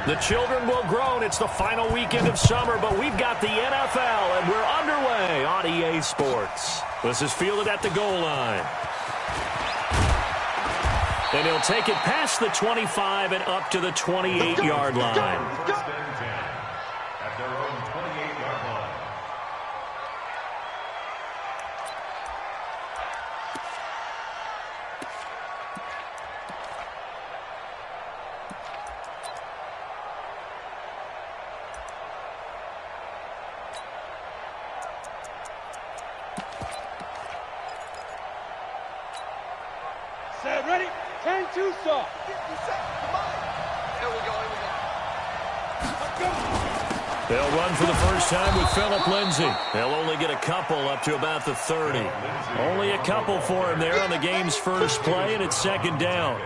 The children will groan. It's the final weekend of summer, but we've got the NFL, and we're underway on EA Sports. This is fielded at the goal line. And he'll take it past the 25 and up to the 28-yard line. Set, ready, 10-2 stop. They'll run for the first time with Phillip Lindsay. They'll only get a couple up to about the 30. Only a couple for him there on the game's first play, and it's second down.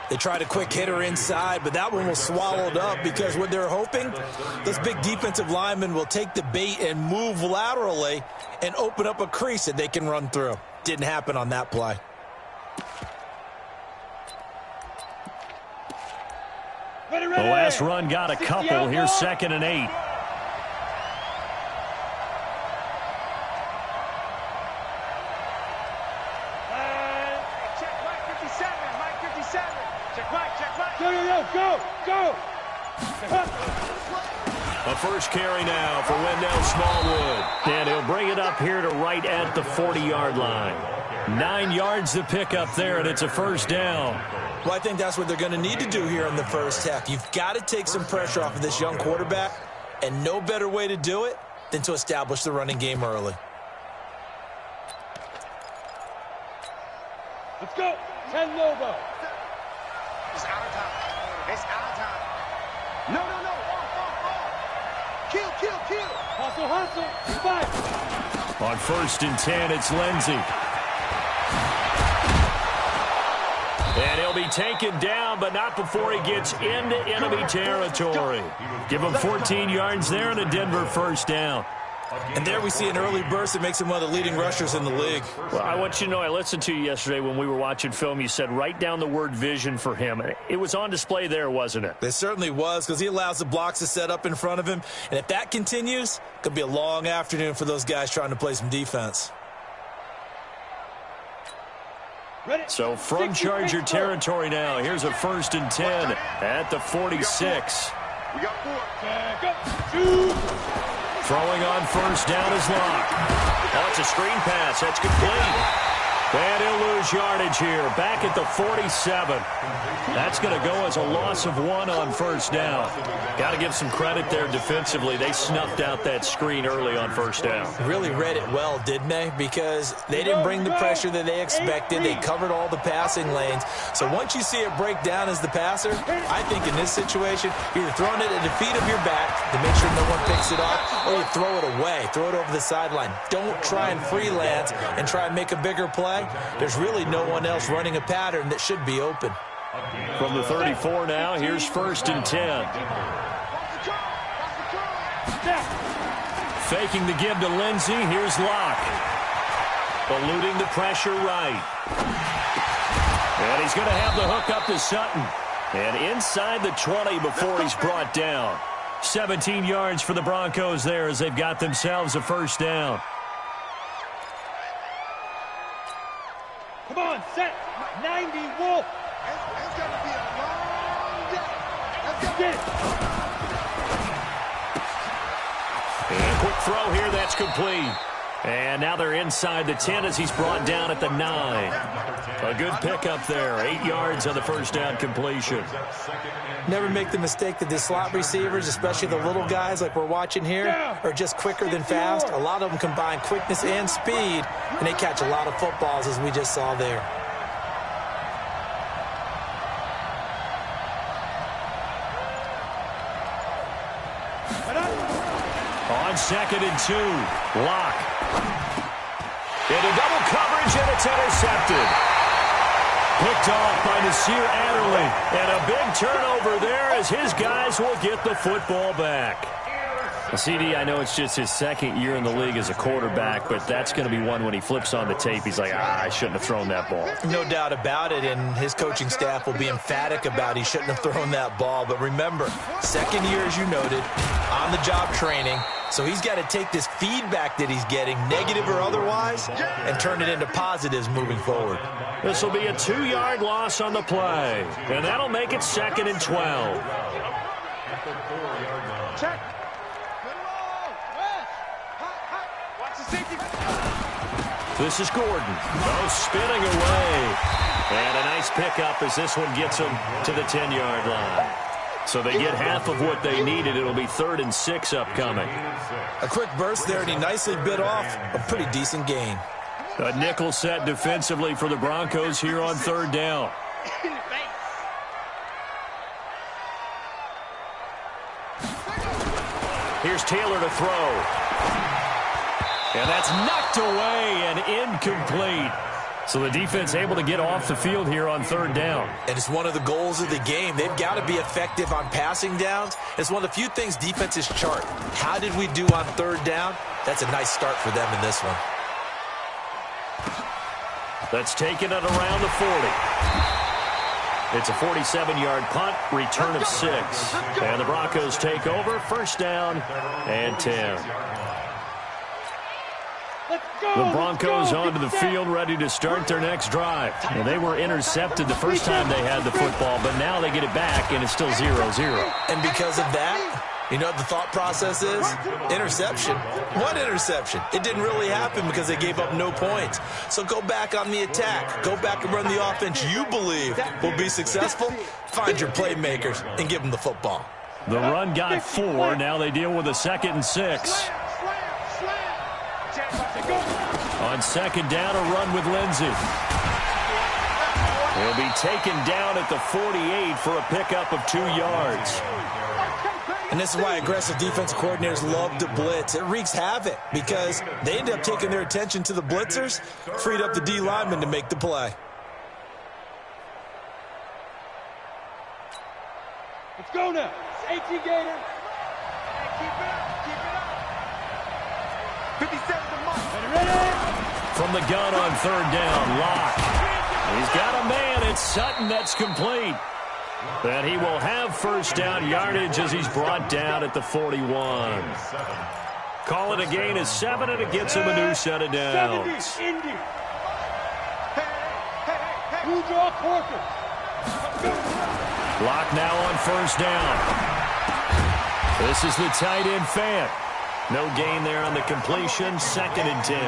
They tried a quick hitter inside, but that one was swallowed up because what they're hoping, those big defensive linemen will take the bait and move laterally and open up a crease that they can run through. Didn't happen on that play. The last run got a couple. Here's 2nd and 8. Check Mike 57. Mike 57. Check Mike. Check Mike. Go. A first carry now for Wendell Smallwood. And he'll bring it up here to right at the 40-yard line. 9 yards to pick up there, and it's a first down. Well, I think that's what they're going to need to do here in the first half. You've got to take some pressure off of this young quarterback, and no better way to do it than to establish the running game early. Let's go. 10 Lobo. It's out of time. It's out of time. No. Kill. Hustle. 5. On 1st and 10, it's Lindsay. And he'll be taken down, but not before he gets into enemy territory. Give him 14 yards there and a Denver first down. And there we see an early burst that makes him one of the leading rushers in the league. Well, I want you to know, I listened to you yesterday when we were watching film. You said write down the word vision for him. It was on display there, wasn't it? It certainly was, because he allows the blocks to set up in front of him. And if that continues, it could be a long afternoon for those guys trying to play some defense. So from Charger territory now, here's a 1st and 10 at the 46. We got 4. Throwing on first down is Locke. Oh, it's a screen pass. That's complete. And he'll lose yardage here. Back at the 47. That's going to go as a loss of 1 on first down. Got to give some credit there defensively. They snuffed out that screen early on first down. Really read it well, didn't they? Because they didn't bring the pressure that they expected. They covered all the passing lanes. So once you see it break down as the passer, I think in this situation, you're either throwing it at the feet of your back to make sure no one picks it off, or you throw it away, throw it over the sideline. Don't try and freelance and try and make a bigger play. There's really no one else running a pattern that should be open. From the 34 now, here's 1st and 10. Faking the give to Lindsay. Here's Locke. Eluding the pressure right. And he's going to have the hook up to Sutton. And inside the 20 before he's brought down. 17 yards for the Broncos there as they've got themselves a first down. Come on, set. 90 Wolf. It's going to be a long day. Let's Get it. And a quick throw here, that's complete. And now they're inside the 10 as he's brought down at the 9. A good pickup there. 8 yards on the first down completion. Never make the mistake that the slot receivers, especially the little guys like we're watching here, are just quicker than fast. A lot of them combine quickness and speed, and they catch a lot of footballs as we just saw there. On 2nd and 2, Locke. Into double coverage, and it's intercepted. Picked off by Nasir Adderley. And a big turnover there as his guys will get the football back. Well, CD, I know it's just his second year in the league as a quarterback, but that's going to be one when he flips on the tape. He's like, I shouldn't have thrown that ball. No doubt about it, and his coaching staff will be emphatic about he shouldn't have thrown that ball. But remember, second year, as you noted, on-the-job training. So he's got to take this feedback that he's getting, negative or otherwise, and turn it into positives moving forward. This will be a 2-yard loss on the play, and that'll make it 2nd and 12. Check. Watch the safety. This is Gordon. Oh, spinning away. And a nice pickup as this one gets him to the 10-yard line. So they get half of what they needed. It'll be 3rd and 6 upcoming. A quick burst there, and he nicely bit off a pretty decent gain. A nickel set defensively for the Broncos here on 3rd down. Here's Taylor to throw. And that's knocked away and incomplete. So the defense able to get off the field here on 3rd down. And it's one of the goals of the game. They've got to be effective on passing downs. It's one of the few things defenses chart. How did we do on 3rd down? That's a nice start for them in this one. That's taken at around the 40. It's a 47-yard punt, return of 6. And the Broncos take over, 1st down and 10. The Broncos onto the field, ready to start their next drive. And they were intercepted the first time they had the football, but now they get it back, and it's still 0-0. And because of that, you know what the thought process is? Interception. What interception? It didn't really happen because they gave up no points. So go back on the attack. Go back and run the offense you believe will be successful. Find your playmakers and give them the football. The run got 4. Now they deal with a 2nd and 6. On 2nd down, a run with Lindsey. He'll be taken down at the 48 for a pickup of 2 yards. And this is why aggressive defensive coordinators love to blitz. It wreaks havoc because they end up taking their attention to the blitzers, freed up the D lineman to make the play. Let's go now. Safety Gator. Keep it up. Keep it up. 57 to Mark. Ready? From the gun on 3rd down, Locke. He's got a man. It's Sutton that's complete. And he will have 1st down yardage as he's brought down at the 41. Call it a gain of 7, and it gets him a new set of downs. 70, Indy. Who draw Corker? Locke now on 1st down. This is the tight end Fant. No gain there on the completion, 2nd and 10.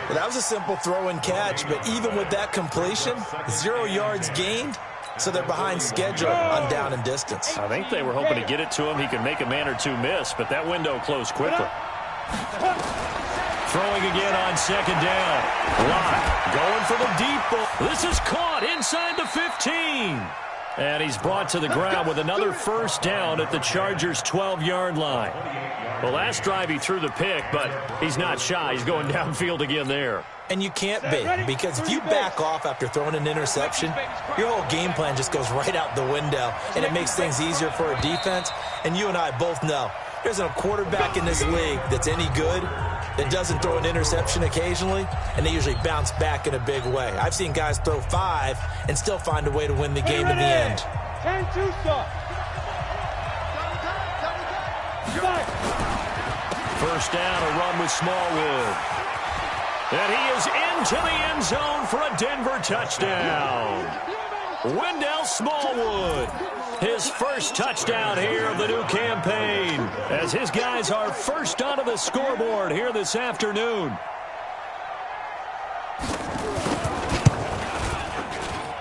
Well, that was a simple throw and catch, but even with that completion, 0 yards gained, so they're behind schedule on down and distance. I think they were hoping to get it to him. He could make a man or 2 miss, but that window closed quickly. Throwing again on 2nd down. Locke going for the deep ball. This is caught inside the 15. And he's brought to the ground with another 1st down at the Chargers' 12-yard line. Well, last drive he threw the pick, but he's not shy. He's going downfield again there. And you can't be, because if you back off after throwing an interception, your whole game plan just goes right out the window, and it makes things easier for a defense. And you and I both know there's a quarterback in this league that's any good that doesn't throw an interception occasionally, and they usually bounce back in a big way. I've seen guys throw 5 and still find a way to win the game in the end. 10-2 stop. 1st down, a run with Smallwood. And he is into the end zone for a Denver touchdown. Wendell Smallwood, his 1st touchdown here of the new campaign, as his guys are 1st onto the scoreboard here this afternoon.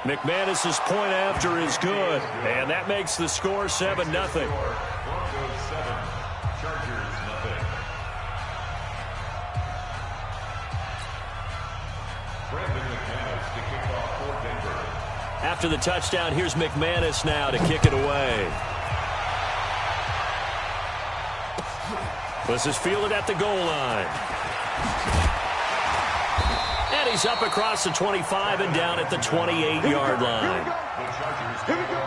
McManus's point after is good, and that makes the score 7-0. After the touchdown, here's McManus now to kick it away. This is fielded at the goal line. And he's up across the 25 and down at the 28-yard line. Here we go.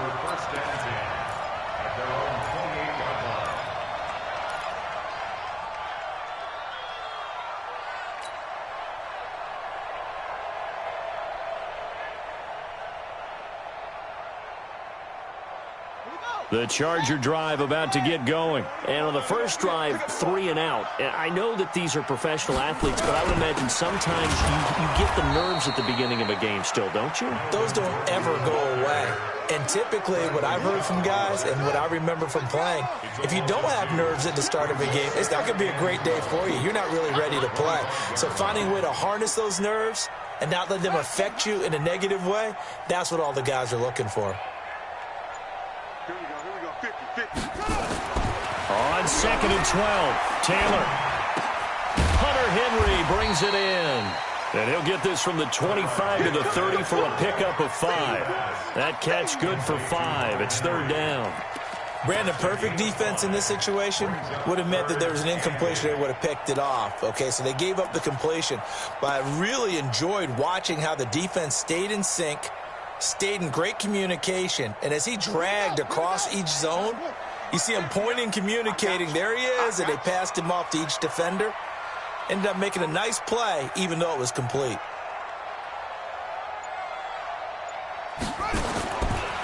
The Charger drive about to get going. And on the first drive, 3 and out. I know that these are professional athletes, but I would imagine sometimes you get the nerves at the beginning of a game still, don't you? Those don't ever go away. And typically what I've heard from guys and what I remember from playing, if you don't have nerves at the start of a game, it's not going to be a great day for you. You're not really ready to play. So finding a way to harness those nerves and not let them affect you in a negative way, that's what all the guys are looking for. Here we go, 50-50. On 2nd and 12, Taylor. Hunter Henry brings it in. And he'll get this from the 25 to the 30 for a pickup of 5. That catch good for 5. It's 3rd down. Brandon, perfect defense in this situation would have meant that there was an incompletion. They would have picked it off. Okay, so they gave up the completion. But I really enjoyed watching how the defense stayed in sync, stayed in great communication. And as he dragged across each zone, you see him pointing, communicating. There he is, and they passed him off to each defender. Ended up making a nice play, even though it was complete.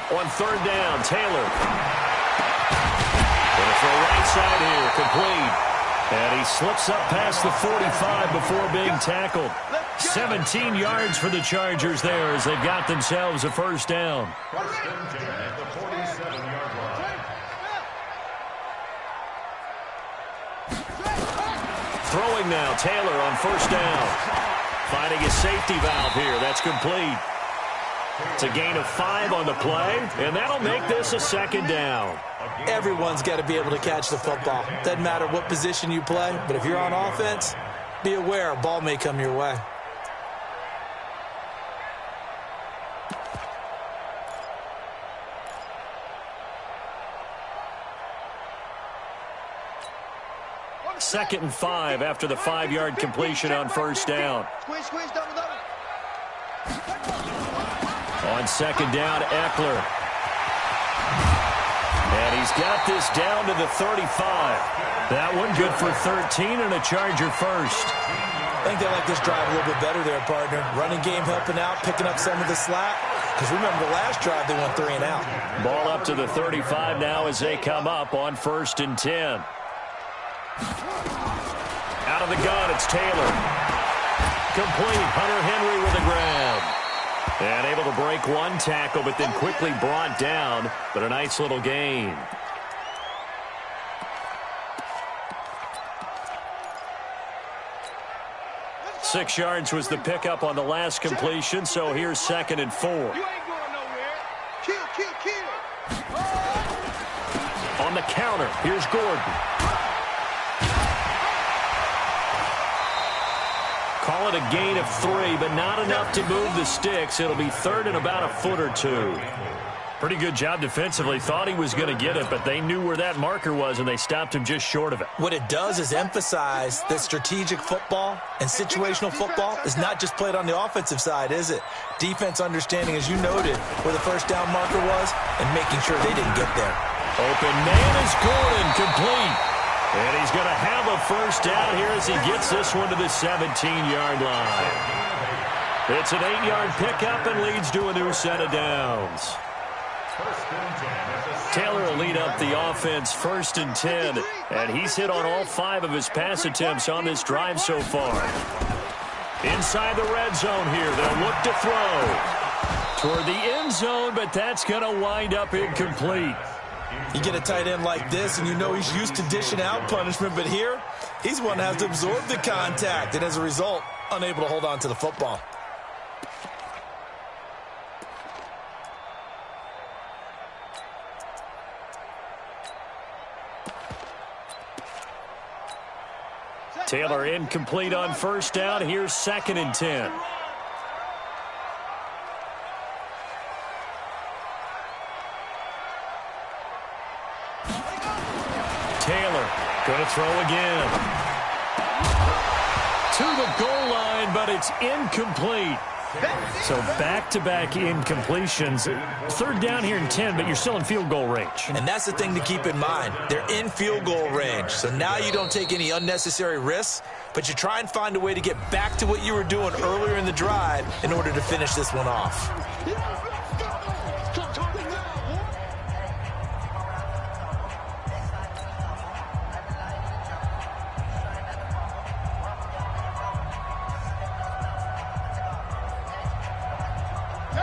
On 3rd down, Taylor. Going for a right side here, complete. And he slips up past the 45 before being tackled. 17 yards for the Chargers there as they've got themselves a 1st down. Throwing now, Taylor on 1st down. Finding a safety valve here. That's complete. It's a gain of 5 on the play, and that'll make this a 2nd down. Everyone's got to be able to catch the football. Doesn't matter what position you play, but if you're on offense, be aware a ball may come your way. Second and 5 after the 5-yard completion on 1st down. On 2nd down, Eckler. And he's got this down to the 35. That one good for 13 and a Charger 1st. I think they like this drive a little bit better there, partner. Running game helping out, picking up some of the slack. Because remember, the last drive they went 3 and out. Ball up to the 35 now as they come up on 1st and 10. Out of the gun, it's Taylor. Complete. Hunter Henry with a grab. And able to break one tackle, but then quickly brought down. But a nice little gain. Six yards was the pickup on the last completion, so here's 2nd and 4. You ain't going nowhere. Kill. On the counter, here's Gordon. Call it a gain of 3, but not enough to move the sticks. It'll be 3rd and about a foot or 2. Pretty good job defensively. Thought he was going to get it, but they knew where that marker was, and they stopped him just short of it. What it does is emphasize that strategic football and situational football is not just played on the offensive side, is it? Defense understanding, as you noted, where the 1st down marker was and making sure they didn't get there. Open man is Gordon, complete. And he's going to have a 1st down here as he gets this one to the 17-yard line. It's an 8-yard pickup and leads to a new set of downs. Taylor will lead up the offense 1st and 10, and he's hit on all 5 of his pass attempts on this drive so far. Inside the red zone here, they'll look to throw toward the end zone, but that's going to wind up incomplete. You get a tight end like this, and you know he's used to dishing out punishment, but here, he's one that has to absorb the contact, and as a result, unable to hold on to the football. Taylor incomplete on 1st down. Here's 2nd and 10. Taylor going to throw again. To the goal line, but it's incomplete. So back-to-back incompletions. 3rd down here in 10, but you're still in field goal range. And that's the thing to keep in mind. They're in field goal range. So now you don't take any unnecessary risks, but you try and find a way to get back to what you were doing earlier in the drive in order to finish this one off.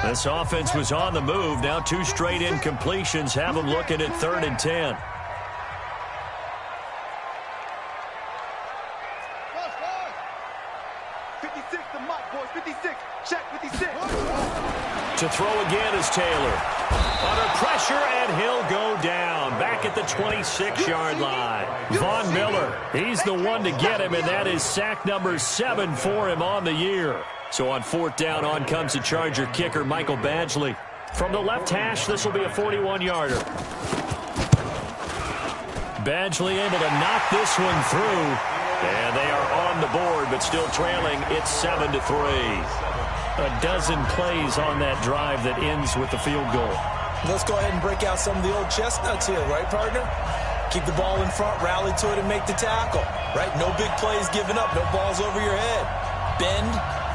This offense was on the move. Now 2 straight incompletions have them looking at 3rd and 10. To throw again is Taylor. Under pressure, and he'll go down. Back at the 26-yard line. Von Miller, he's the one to get him, and that is sack number 7 for him on the year. So on 4th down, on comes the Charger kicker, Michael Badgley. From the left hash, this will be a 41-yarder. Badgley able to knock this one through. And they are on the board, but still trailing. It's 7-3. A dozen plays on that drive that ends with the field goal. Let's go ahead and break out some of the old chestnuts here, right, partner? Keep the ball in front, rally to it, and make the tackle, right? No big plays given up, no balls over your head. Bend,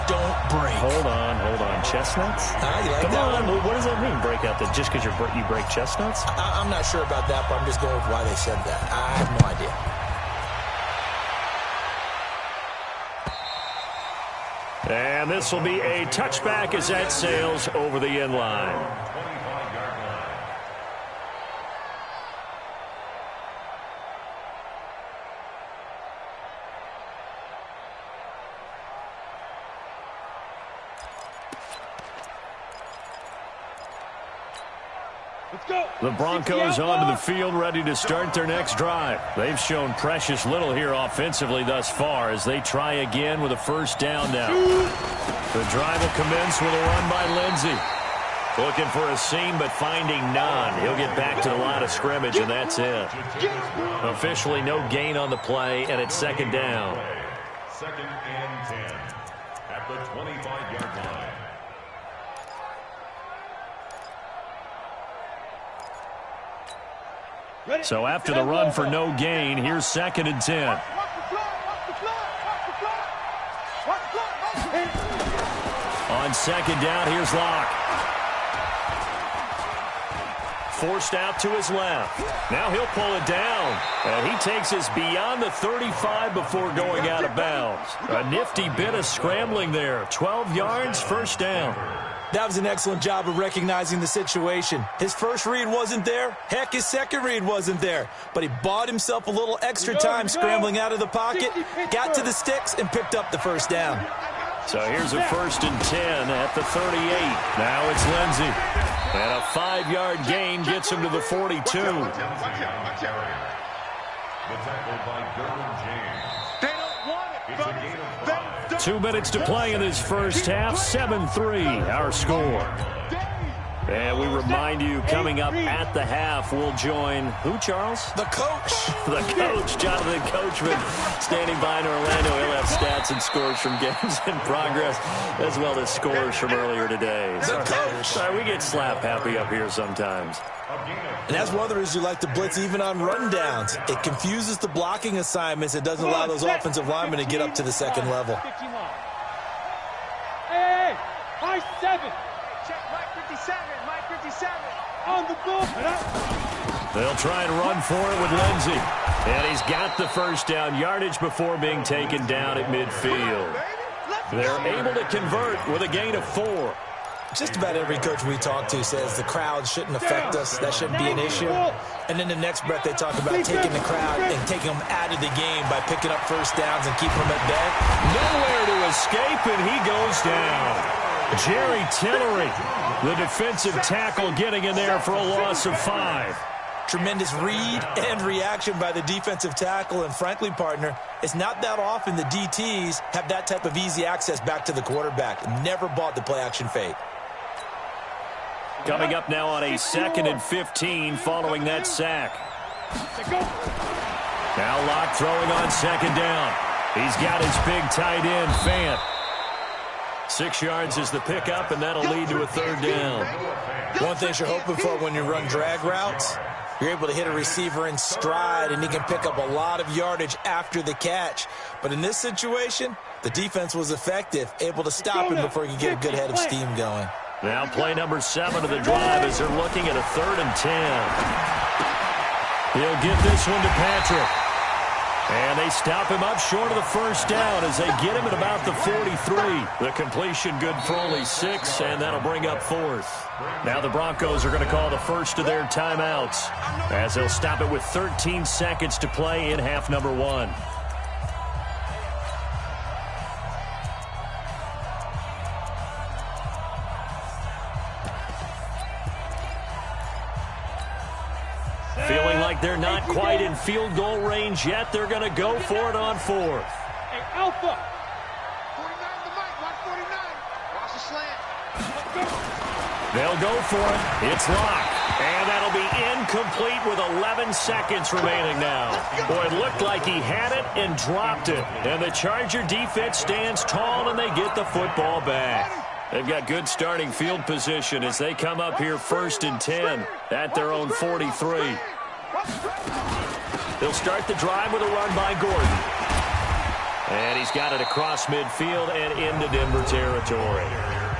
don't break. Hold on. Chestnuts? You like Come that on. one? What does that mean, break out? Just because you break chestnuts? I'm not sure about that, but I'm just going with why they said that. I have no idea. And this will be a touchback as that sails over the end line. The Broncos onto the field, ready to start their next drive. They've shown precious little here offensively thus far as they try again with a 1st down now. The drive will commence with a run by Lindsey. Looking for a seam, but finding none. He'll get back to the line of scrimmage, and that's it. Officially no gain on the play, and it's 2nd down. 2nd and 10 at the 25-yard line. So after the run for no gain, here's 2nd and 10. On 2nd down, here's Locke. Forced out to his left. Now he'll pull it down. And he takes us beyond the 35 before going out of bounds. A nifty bit of scrambling there. 12 yards, 1st down. That was an excellent job of recognizing the situation. His first read wasn't there. Heck, his second read wasn't there. But he bought himself a little extra time scrambling out of the pocket, got to the sticks, and picked up the 1st down. So here's a 1st and 10 at the 38. Now it's Lindsey. And a 5-yard gain gets him to the 42. The tackle by Derwin James. They don't want it, It's a gain of 5. 2 minutes to play in this first half. 7-3 our score. And we remind you, coming up at the half, we'll join who, Charles? The coach. The coach, Jonathan Coachman, standing by in Orlando. He'll have stats and scores from games in progress, as well as scores from earlier today. The coach. Sorry, we get slap happy up here sometimes. And that's one of the reasons you like to blitz even on rundowns. It confuses the blocking assignments. It doesn't allow those offensive linemen to get up to the 2nd level. Hey, high 7. Check Mike 57, Mike 57. On the ball. They'll try and run for it with Lindsey. And he's got the 1st down yardage before being taken down at midfield. They're able to convert with a gain of 4. Just about every coach we talk to says the crowd shouldn't affect us. That shouldn't be an issue. And then the next breath they talk about taking the crowd and taking them out of the game by picking up 1st downs and keeping them at bay. Nowhere to escape, and he goes down. Jerry Tillery, the defensive tackle, getting in there for a loss of 5. Tremendous read and reaction by the defensive tackle. And frankly, partner, it's not that often the DTs have that type of easy access back to the quarterback. Never bought the play-action fake. Coming up now on a 2nd and 15 following that sack. Now Locke throwing on 2nd down. He's got his big tight end, Fant. 6 yards is the pickup, and that'll lead to a 3rd down. One thing you're hoping for when you run drag routes, you're able to hit a receiver in stride, and he can pick up a lot of yardage after the catch. But in this situation, the defense was effective, able to stop him before he could get a good head of steam going. Now play number 7 of the drive as they're looking at a 3rd and 10. He'll get this one to Patrick. And they stop him up short of the first down as they get him at about the 43. The completion good for only 6, and that'll bring up 4th. Now the Broncos are going to call the first of their timeouts as they'll stop it with 13 seconds to play in half number 1. Feeling like they're not quite in field goal range yet. They're going to go for it on 4th. Hey, Alpha. 49 the mic. Watch 49. Watch the slant. They'll go for it. It's locked. And that'll be incomplete with 11 seconds remaining now. Boy, it looked like he had it and dropped it. And the Charger defense stands tall, and they get the football back. They've got good starting field position as they come up here 1st and 10 at their own 43. They'll start the drive with a run by Gordon. And he's got it across midfield and into Denver territory.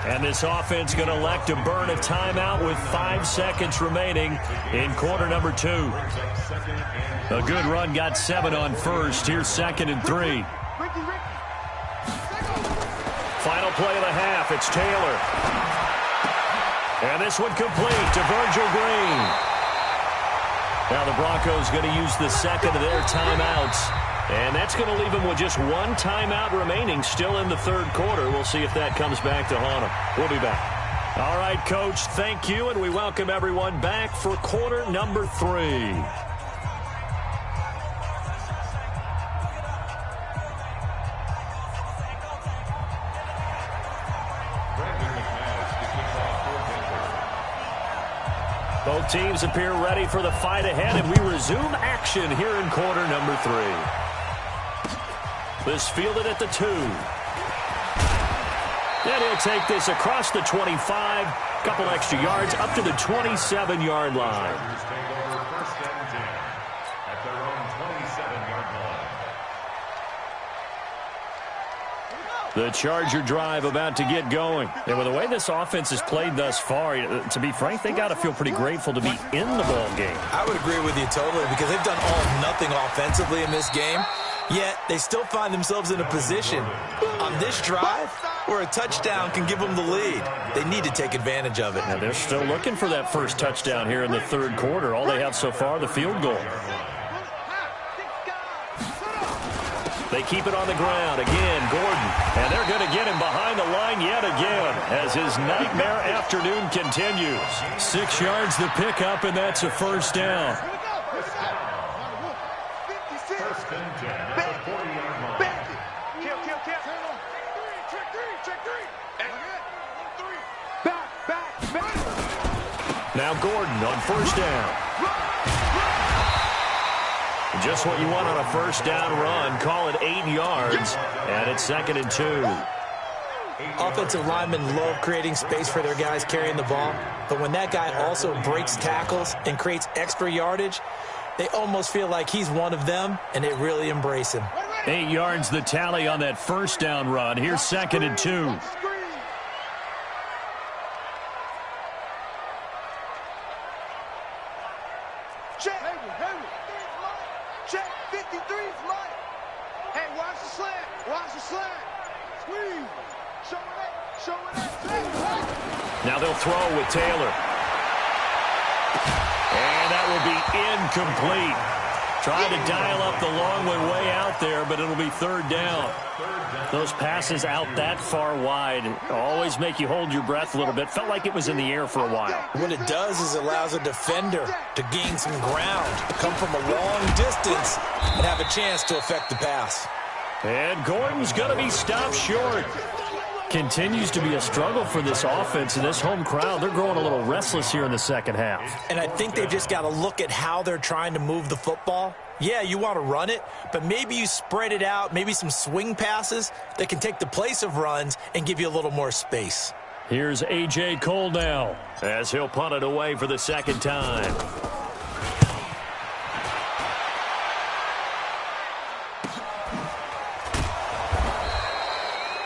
And this offense going to elect to burn a timeout with 5 seconds remaining in quarter number 2. A good run got 7 on 1st. Here's 2nd and 3. Final play of the half. It's Taylor. And this one complete to Virgil Green. Now the Broncos going to use the second of their timeouts. And that's going to leave them with just 1 timeout remaining still in the 3rd quarter. We'll see if that comes back to haunt them. We'll be back. All right, Coach, thank you, and we welcome everyone back for quarter number 3. Both teams appear ready for the fight ahead, and we resume action here in quarter number 3. This fielded at the 2. Then he'll take this across the 25, couple extra yards up to the 27-yard line. The Charger drive about to get going. And with the way this offense has played thus far, to be frank, they got to feel pretty grateful to be in the ball game. I would agree with you totally because they've done all or nothing offensively in this game, yet they still find themselves in a position on this drive where a touchdown can give them the lead. They need to take advantage of it. Now they're still looking for that first touchdown here in the 3rd quarter. All they have so far, the field goal. They keep it on the ground. Again, Gordon. And they're going to get him behind the line yet again as his nightmare afternoon continues. 6 yards the pickup, and that's a first down. Now Gordon on first down. Just what you want on a first down run. Call it 8 yards, and it's 2nd and 2. Offensive linemen love creating space for their guys carrying the ball, but when that guy also breaks tackles and creates extra yardage, they almost feel like he's one of them, and they really embrace him. 8 yards the tally on that first down run. Here's 2nd and 2. Check, 53's mine. Hey, watch the slant. Watch the slant. Squeeze. Show it up. Show it up. Now they'll throw with Taylor. And that will be incomplete. Trying to dial up the long one way out there, but it'll be 3rd down. Those passes out that far wide always make you hold your breath a little bit. Felt like it was in the air for a while. What it does is it allows a defender to gain some ground, come from a long distance, and have a chance to affect the pass. And Gordon's going to be stopped short. Continues to be a struggle for this offense and this home crowd. They're growing a little restless here in the second half. And I think they've just got to look at how they're trying to move the football. Yeah, you want to run it, but maybe you spread it out, maybe some swing passes that can take the place of runs and give you a little more space. Here's A.J. Cole now as he'll punt it away for the 2nd time.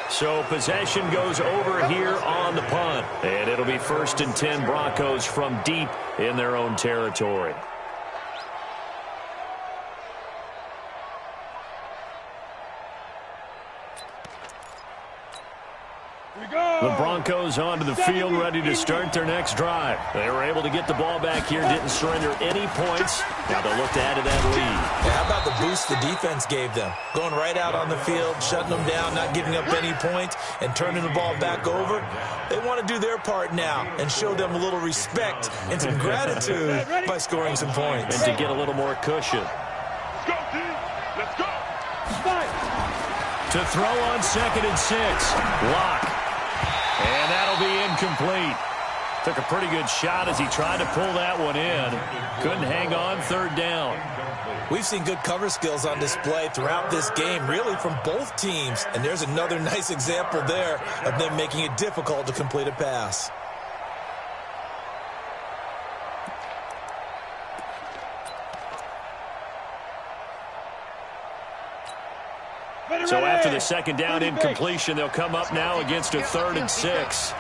So possession goes over here on the punt. And it'll be 1st and 10 Broncos from deep in their own territory. The Broncos onto the field, ready to start their next drive. They were able to get the ball back here, didn't surrender any points. Now they'll look to add to that lead. Yeah, how about the boost the defense gave them? Going right out on the field, shutting them down, not giving up any points, and turning the ball back over. They want to do their part now and show them a little respect and some gratitude by scoring some points. And to get a little more cushion. Let's go, team. Let's go. To throw on 2nd and 6. Lock. And that'll be incomplete. Took a pretty good shot as he tried to pull that one in. Couldn't hang on 3rd down. We've seen good cover skills on display throughout this game, really from both teams. And there's another nice example there of them making it difficult to complete a pass. So after the 2nd down incompletion, they'll come up now against a 3rd and 6.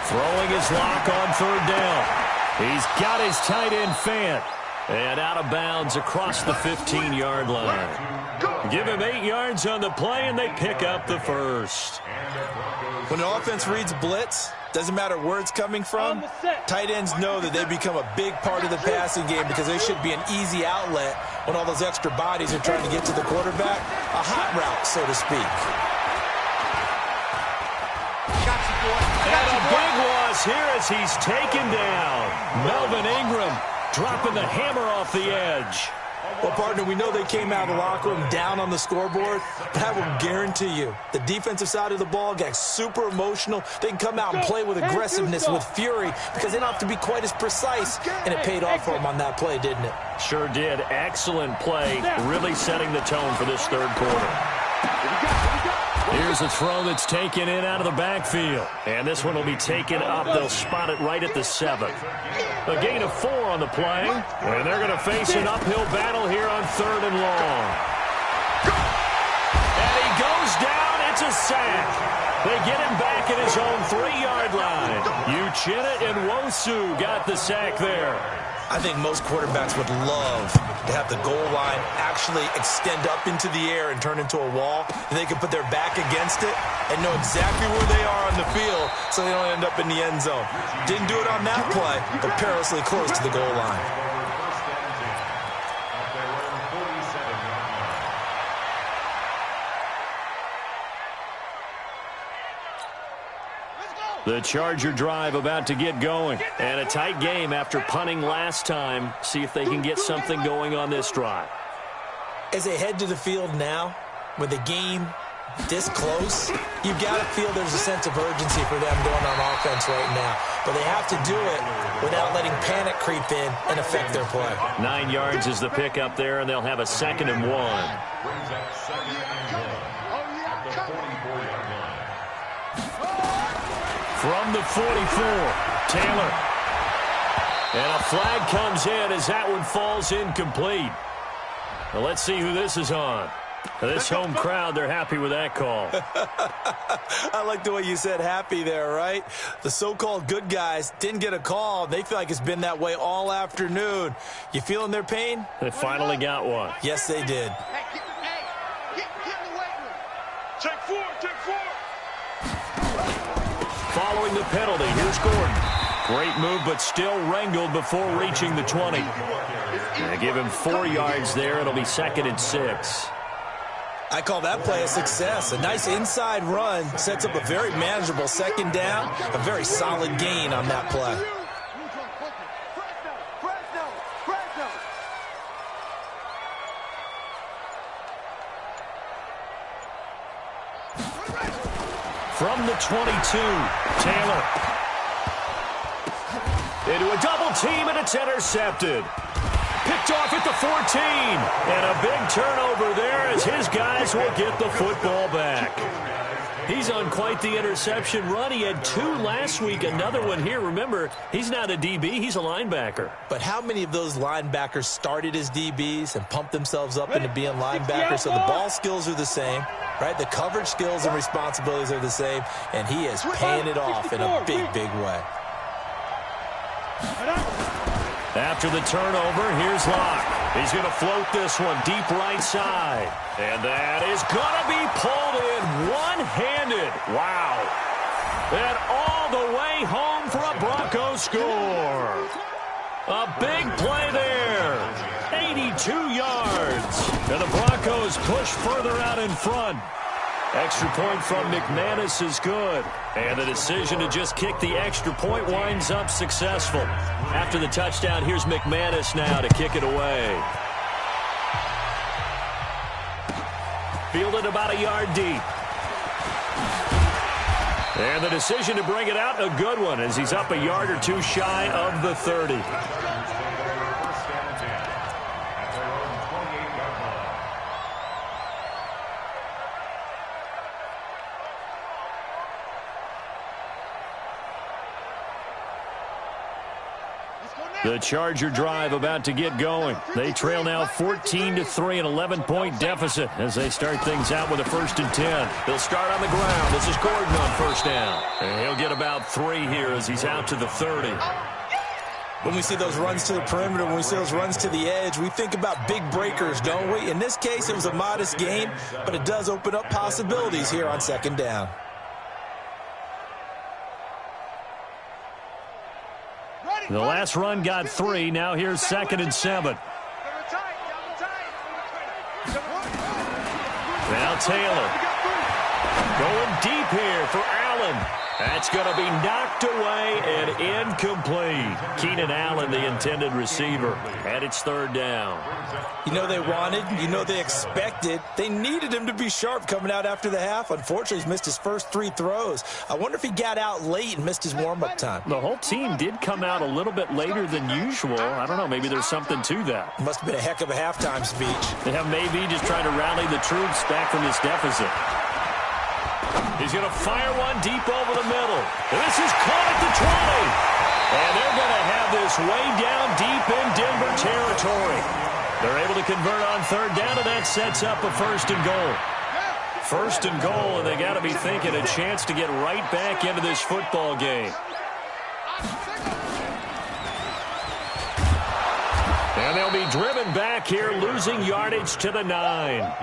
Throwing his lock on 3rd down. He's got his tight end Fant. And out of bounds across the 15-yard line. Give him 8 yards on the play, and they pick up the 1st. When the offense reads blitz, doesn't matter where it's coming from, tight ends know that they become a big part of the passing game because they should be an easy outlet when all those extra bodies are trying to get to the quarterback. A hot route, so to speak. And a big loss here as he's taken down. Melvin Ingram dropping the hammer off the edge. Well, partner, we know they came out of the locker room down on the scoreboard, but I will guarantee you the defensive side of the ball got super emotional. They can come out and play with aggressiveness, with fury, because they don't have to be quite as precise, and it paid off for them on that play, didn't it? Sure did. Excellent play, really setting the tone for this 3rd quarter. Here's a throw that's taken in out of the backfield. And this one will be taken up. They'll spot it right at the 7. A gain of 4 on the play. And they're going to face an uphill battle here on 3rd and long. And he goes down. It's a sack. They get him back at his own 3-yard line. Uchenna and Wosu got the sack there. I think most quarterbacks would love to have the goal line actually extend up into the air and turn into a wall. And they can put their back against it and know exactly where they are on the field so they don't end up in the end zone. Didn't do it on that play, but perilously close to the goal line. The Charger drive about to get going. And a tight game after punting last time. See if they can get something going on this drive. As they head to the field now, with the game this close, you've got to feel there's a sense of urgency for them going on offense right now. But they have to do it without letting panic creep in and affect their play. 9 yards is the pick up there, and they'll have a 2nd and 1. From the 44, Taylor. And a flag comes in as that one falls incomplete. Well, let's see who this is on. This home crowd, they're happy with that call. I like the way you said happy there, right? The so-called good guys didn't get a call. They feel like it's been that way all afternoon. You feeling their pain? They finally got one. Yes, they did. Get in the weight room. Take 4, take 4. Following the penalty, here's Gordon. Great move, but still wrangled before reaching the 20. They give him 4 yards there. It'll be 2nd and 6. I call that play a success. A nice inside run sets up a very manageable 2nd down. A very solid gain on that play. From the 22, Taylor. Into a double team, and it's intercepted. Picked off at the 14. And a big turnover there as his guys will get the football back. He's on quite the interception run. He had 2 last week, another one here. Remember, he's not a DB, he's a linebacker. But how many of those linebackers started as DBs and pumped themselves up into being linebackers? So the ball skills are the same, right? The coverage skills and responsibilities are the same, and he is paying it off in a big, big way. After the turnover, here's Locke. He's going to float this one deep right side. And that is going to be pulled in one-handed. Wow. And all the way home for a Broncos score. A big play there. 82 yards. And the Broncos push further out in front. Extra point from McManus is good. And the decision to just kick the extra point winds up successful. After the touchdown, here's McManus now to kick it away. Fielded about a yard deep. And the decision to bring it out, a good one, as he's up a yard or two shy of the 30. The Charger drive about to get going. They trail now 14-3, an 11-point deficit as they start things out with a 1st and 10. They'll start on the ground. This is Gordon on first down. And he'll get about 3 here as he's out to the 30. When we see those runs to the perimeter, when we see those runs to the edge, we think about big breakers, don't we? In this case, it was a modest gain, but it does open up possibilities here on 2nd down. The last run got 3. Now here's 2nd and 7. Now Taylor. Going deep here for Allen. That's going to be knocked away and incomplete. Keenan Allen, the intended receiver. And it's 3rd down. You know they wanted, you know they expected. They needed him to be sharp coming out after the half. Unfortunately, he's missed his first 3 throws. I wonder if he got out late and missed his warm-up time. The whole team did come out a little bit later than usual. I don't know, maybe there's something to that. Must have been a heck of a halftime speech. Yeah, maybe just trying to rally the troops back from this deficit. He's going to fire one deep over the middle. And this is caught at the 20. And they're going to have this way down deep in Denver territory. They're able to convert on 3rd down, and that sets up a 1st and goal. 1st and goal, and they got to be thinking a chance to get right back into this football game. And they'll be driven back here, losing yardage to the 9.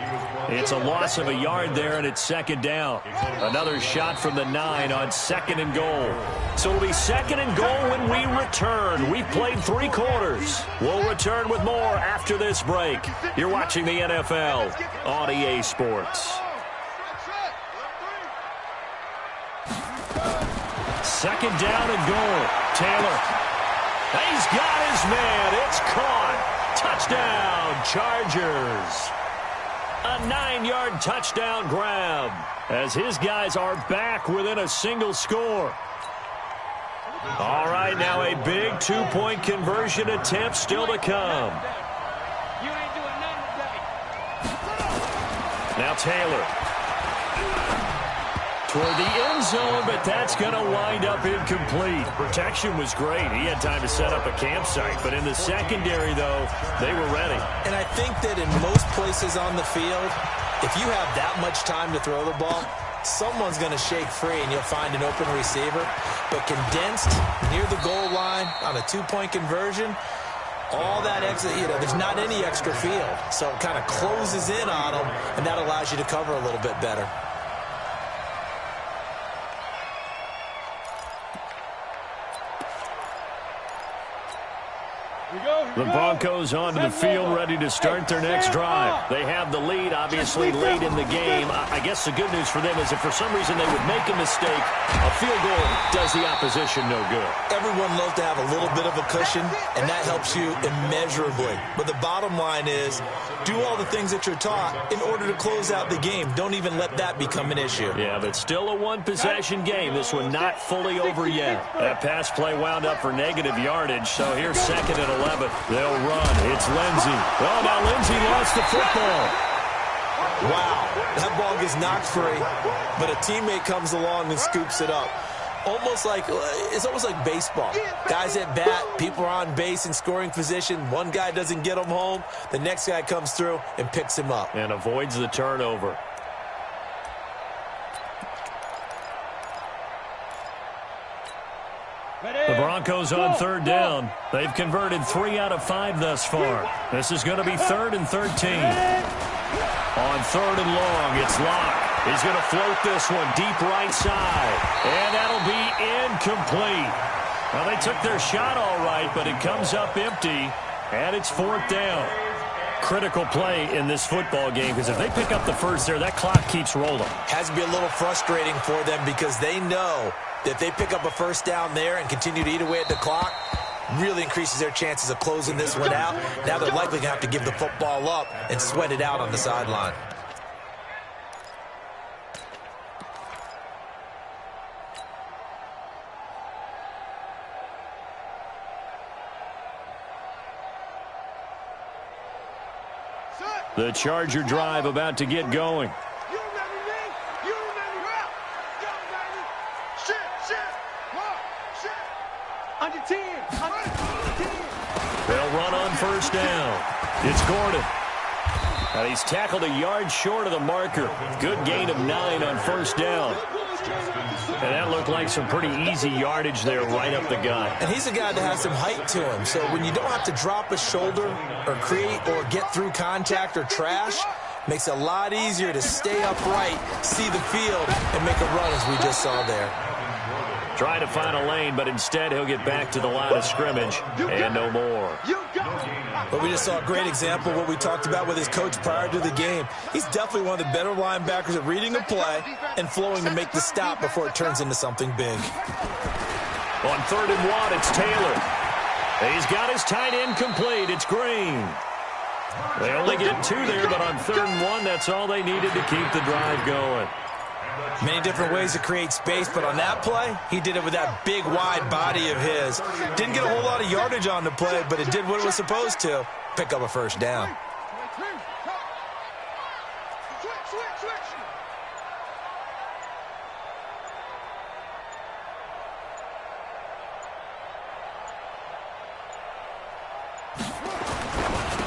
It's a loss of a yard there, and it's 2nd down. Another shot from the 9 on 2nd and goal. So it'll be 2nd and goal when we return. We've played 3 quarters. We'll return with more after this break. You're watching the NFL on EA Sports. 2nd down and goal. Taylor. He's got his man. It's caught. Touchdown, Chargers. A 9-yard touchdown grab as his guys are back within a single score. All right, now a big 2-point conversion attempt still to come. Now Taylor. Toward the end zone, but that's going to wind up incomplete. Protection was great. He had time to set up a campsite, but in the secondary, though, they were ready. And I think that in most places on the field, if you have that much time to throw the ball, someone's going to shake free and you'll find an open receiver. But condensed near the goal line on a 2-point conversion, all that exit, there's not any extra field. So it kind of closes in on them, and that allows you to cover a little bit better. The Broncos onto the field, ready to start their next drive. They have the lead, obviously, late in the game. I guess the good news for them is if for some reason they would make a mistake, a field goal does the opposition no good. Everyone loves to have a little bit of a cushion, and that helps you immeasurably. But the bottom line is, do all the things that you're taught in order to close out the game. Don't even let that become an issue. Yeah, but still a one-possession game. This one not fully over yet. That pass play wound up for negative yardage, so here's 2nd and 11. They'll run. It's Lindsey. Oh, now Lindsey lost the football. Wow. That ball gets knocked free, but a teammate comes along and scoops it up. It's almost like baseball. Guys at bat, people are on base in scoring position. One guy doesn't get him home. The next guy comes through and picks him up. And avoids the turnover. The Broncos Broncos on third down. They've converted 3 out of 5 thus far. This is going to be 3rd and 13. On 3rd and long, it's Locke. He's going to float this one deep right side. And that'll be incomplete. Well, they took their shot all right, but it comes up empty. And it's 4th down. Critical play in this football game, because if they pick up the first there, that clock keeps rolling. Has to be a little frustrating for them because they know that if they pick up a first down there and continue to eat away at the clock, really increases their chances of closing this one out. Now they're likely going to have to give the football up and sweat it out on the sideline. The Charger drive about to get going. You remember me? You remember me? Yo, baby. Shit. Mark, shit. Under 10. Under 10. They'll run on first down. It's Gordon. And he's tackled a yard short of the marker. Good gain of 9 on first down. And that looked like some pretty easy yardage there right up the gut. And he's a guy that has some height to him. So when you don't have to drop a shoulder or create or get through contact or trash, makes it a lot easier to stay upright, see the field, and make a run as we just saw there. Trying to find a lane, but instead he'll get back to the line of scrimmage and no more. But we just saw a great example of what we talked about with his coach prior to the game. He's definitely one of the better linebackers at reading a play and flowing to make the stop before it turns into something big. On 3rd and 1, it's Taylor. He's got his tight end complete. It's Green. They only get 2 there, but on 3rd and 1, that's all they needed to keep the drive going. Many different ways to create space, but on that play, he did it with that big, wide body of his. Didn't get a whole lot of yardage on the play, but it did what it was supposed to, pick up a first down.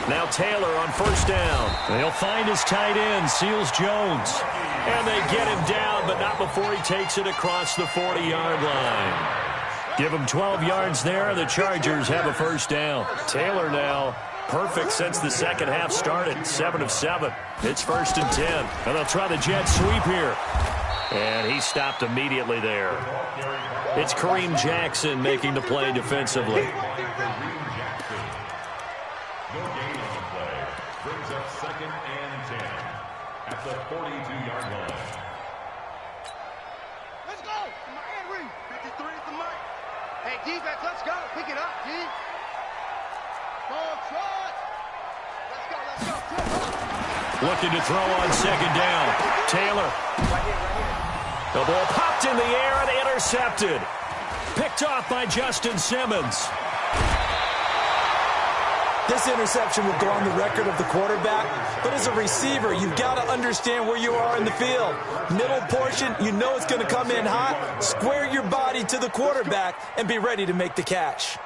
Now Taylor on first down. They'll find his tight end, Seals Jones. And they get him down, but not before he takes it across the 40-yard line. Give him 12 yards there. The Chargers have a first down. Taylor now perfect since the second half started. 7 of 7. It's 1st and 10. And they'll try the jet sweep here. And he stopped immediately there. It's Kareem Jackson making the play defensively. No gain on the play. Brings up 2nd and 10 at the 42-yard line. Let's go. My Henry. 53 is the mic. Hey, defense, let's go. Pick it up, D. Ball trot. Let's go. Looking to throw on 2nd down. Taylor. The ball popped in the air and intercepted. Picked off by Justin Simmons. This interception will go on the record of the quarterback, but as a receiver, you've got to understand where you are in the field. Middle portion, you know it's going to come in hot. Square your body to the quarterback and be ready to make the catch.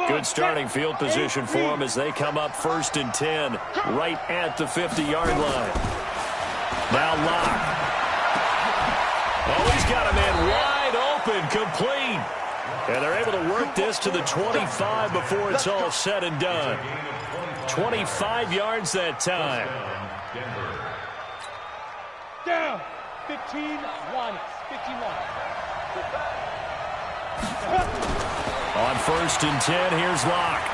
Good starting field position for them as they come up 1st and 10, right at the 50-yard line. Now Locke. Oh, he's got a man wide open, complete. And they're able to work this to the 25 before it's all said and done. 25 yards that time. Down. 15-1. 51. On 1st and 10, here's Locke.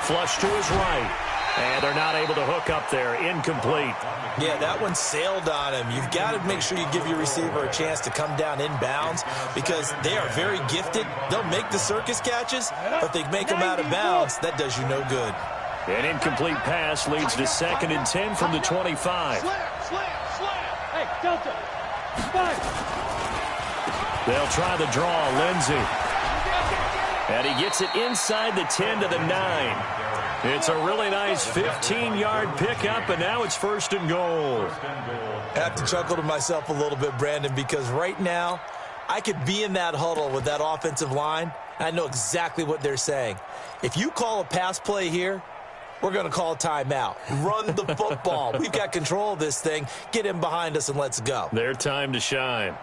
Flush to his right. And they're not able to hook up there. Incomplete. Yeah, that one sailed on him. You've got to make sure you give your receiver a chance to come down inbounds because they are very gifted. They'll make the circus catches, but if they make them out of bounds, that does you no good. An incomplete pass leads to 2nd and 10 from the 25. Hey, Delta. Back. They'll try the draw. Lindsey. And he gets it inside the 10 to the 9. It's a really nice 15-yard pickup, and now it's 1st and goal. I have to chuckle to myself a little bit, Brandon, because right now I could be in that huddle with that offensive line, and I know exactly what they're saying. If you call a pass play here, we're going to call timeout. Run the football. We've got control of this thing. Get him behind us and let's go. Their time to shine.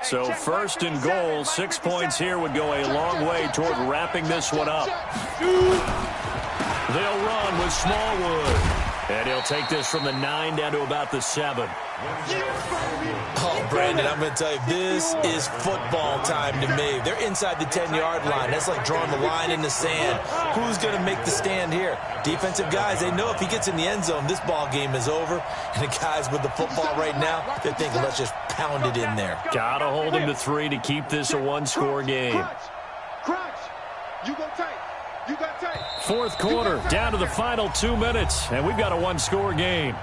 So first and goal, 6 points here would go a long way toward wrapping this one up. They'll run with Smallwood. And he'll take this from the 9 down to about the 7. Oh, Brandon, I'm going to tell you, this is football time to me. They're inside the 10-yard line. That's like drawing the line in the sand. Who's going to make the stand here? Defensive guys, they know if he gets in the end zone, this ball game is over. And the guys with the football right now, they're thinking, let's just pound it in there. Got to hold him to 3 to keep this a one-score game. Crunch. You go tight. You got tight. Fourth quarter, down to the final 2 minutes, and we've got a one-score game.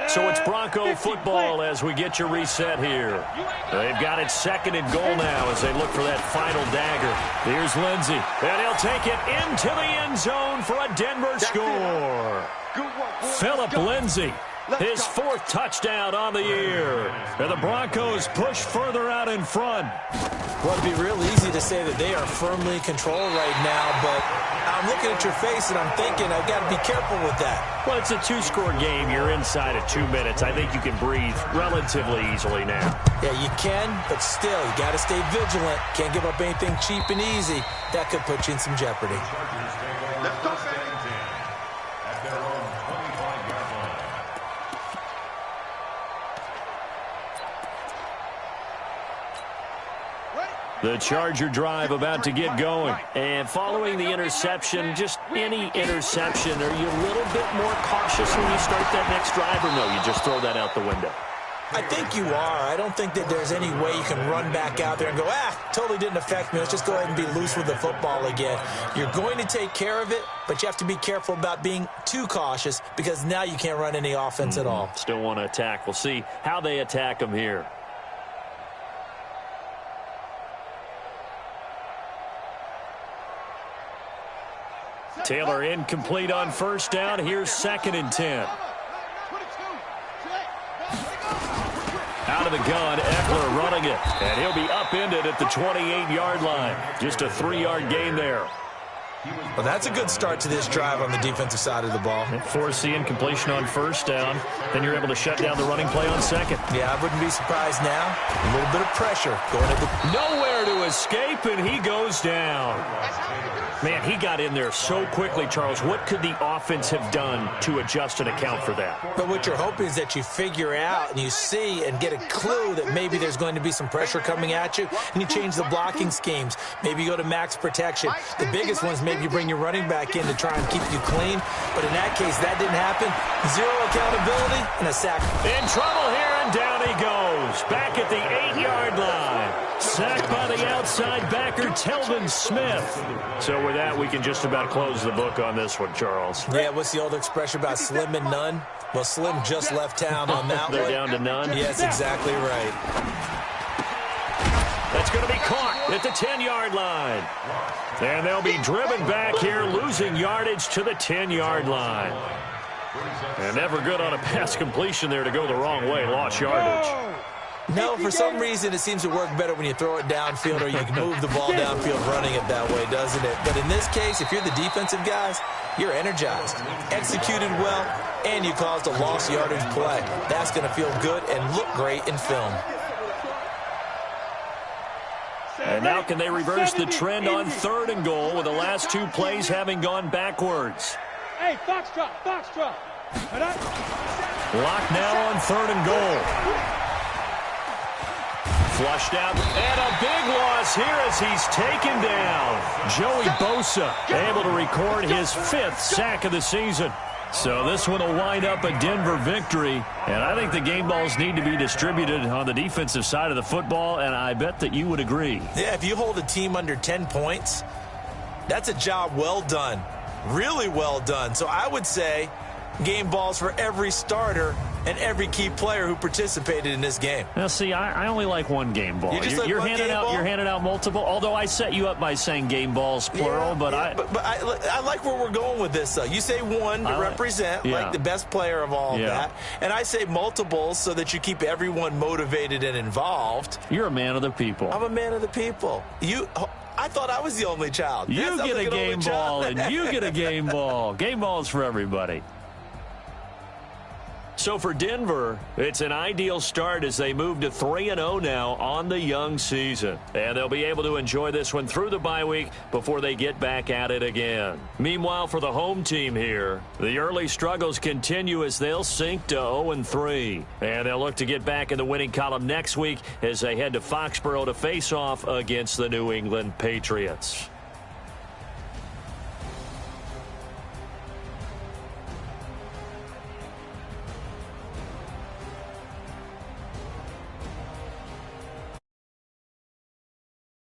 So it's Bronco football as we get you reset here. They've got it second and goal now as they look for that final dagger. Here's Lindsey, and he'll take it into the end zone for a Denver score. Phillip Lindsey, his 4th touchdown on the year. And the Broncos push further out in front. Well, it'd be real easy to say that they are firmly in control right now, but I'm looking at your face and I'm thinking I've got to be careful with that. Well, it's a 2-score game. You're inside of 2 minutes. I think you can breathe relatively easily now. Yeah, you can, but still, you got to stay vigilant. Can't give up anything cheap and easy. That could put you in some jeopardy. Let's go, man. At their own 25-yard line. The Charger drive about to get going. And following the interception, just any interception, are you a little bit more cautious when you start that next drive, or no, you just throw that out the window? I think you are. I don't think that there's any way you can run back out there and go, totally didn't affect me. Let's just go ahead and be loose with the football again. You're going to take care of it, but you have to be careful about being too cautious because now you can't run any offense at all. Still want to attack. We'll see how they attack them here. Taylor incomplete on first down. Here's 2nd and 10. Out of the gun, Eckler running it. And he'll be upended at the 28-yard line. Just a 3-yard gain there. Well, that's a good start to this drive on the defensive side of the ball. Force the incompletion on first down. Then you're able to shut down the running play on second. Yeah, I wouldn't be surprised now. A little bit of pressure going at the... Nowhere to escape, and he goes down. Man, he got in there so quickly, Charles. What could the offense have done to adjust and account for that? But what you're hoping is that you figure out and you see and get a clue that maybe there's going to be some pressure coming at you, and you change the blocking schemes. Maybe you go to max protection. The biggest one is maybe you bring your running back in to try and keep you clean. But in that case, that didn't happen. 0 accountability and a sack. In trouble here, and down he goes. Back at the 8-yard line. Sacked by the outside backer, Telvin Smith. So with that, we can just about close the book on this one, Charles. Yeah, what's the old expression about slim and none? Well, Slim just left town on that They're one. down to none? Yes, exactly right. That's going to be caught at the 10-yard line. And they'll be driven back here, losing yardage to the 10-yard line. And never good on a pass completion there to go the wrong way. Lost yardage. No, for some reason it seems to work better when you throw it downfield or you can move the ball downfield running it that way, doesn't it? But in this case, if you're the defensive guys, you're energized, executed well, and you caused a lost yardage play. That's going to feel good and look great in film. And now can they reverse the trend on 3rd and goal with the last 2 plays having gone backwards? Hey, foxtrot, foxtrot. Locked now on 3rd and goal. Flushed out, and a big loss here as he's taken down. Joey Bosa able to record his 5th sack of the season. So this one will wind up a Denver victory, and I think the game balls need to be distributed on the defensive side of the football, and I bet that you would agree. Yeah, if you hold a team under 10 points, that's a job well done, really well done. So I would say game balls for every starter and every key player who participated in this game. Now, see, I only like one game ball. You're handing out multiple, although I set you up by saying game balls, plural. But I like where we're going with this, though. You say one to represent, like the best player of all of that. And I say multiples so that you keep everyone motivated and involved. You're a man of the people. I'm a man of the people. I thought I was the only child. You get a game ball, and you get a game ball. Game balls for everybody. So for Denver, it's an ideal start as they move to 3-0 now on the young season. And they'll be able to enjoy this one through the bye week before they get back at it again. Meanwhile, for the home team here, the early struggles continue as they'll sink to 0-3. And they'll look to get back in the winning column next week as they head to Foxborough to face off against the New England Patriots.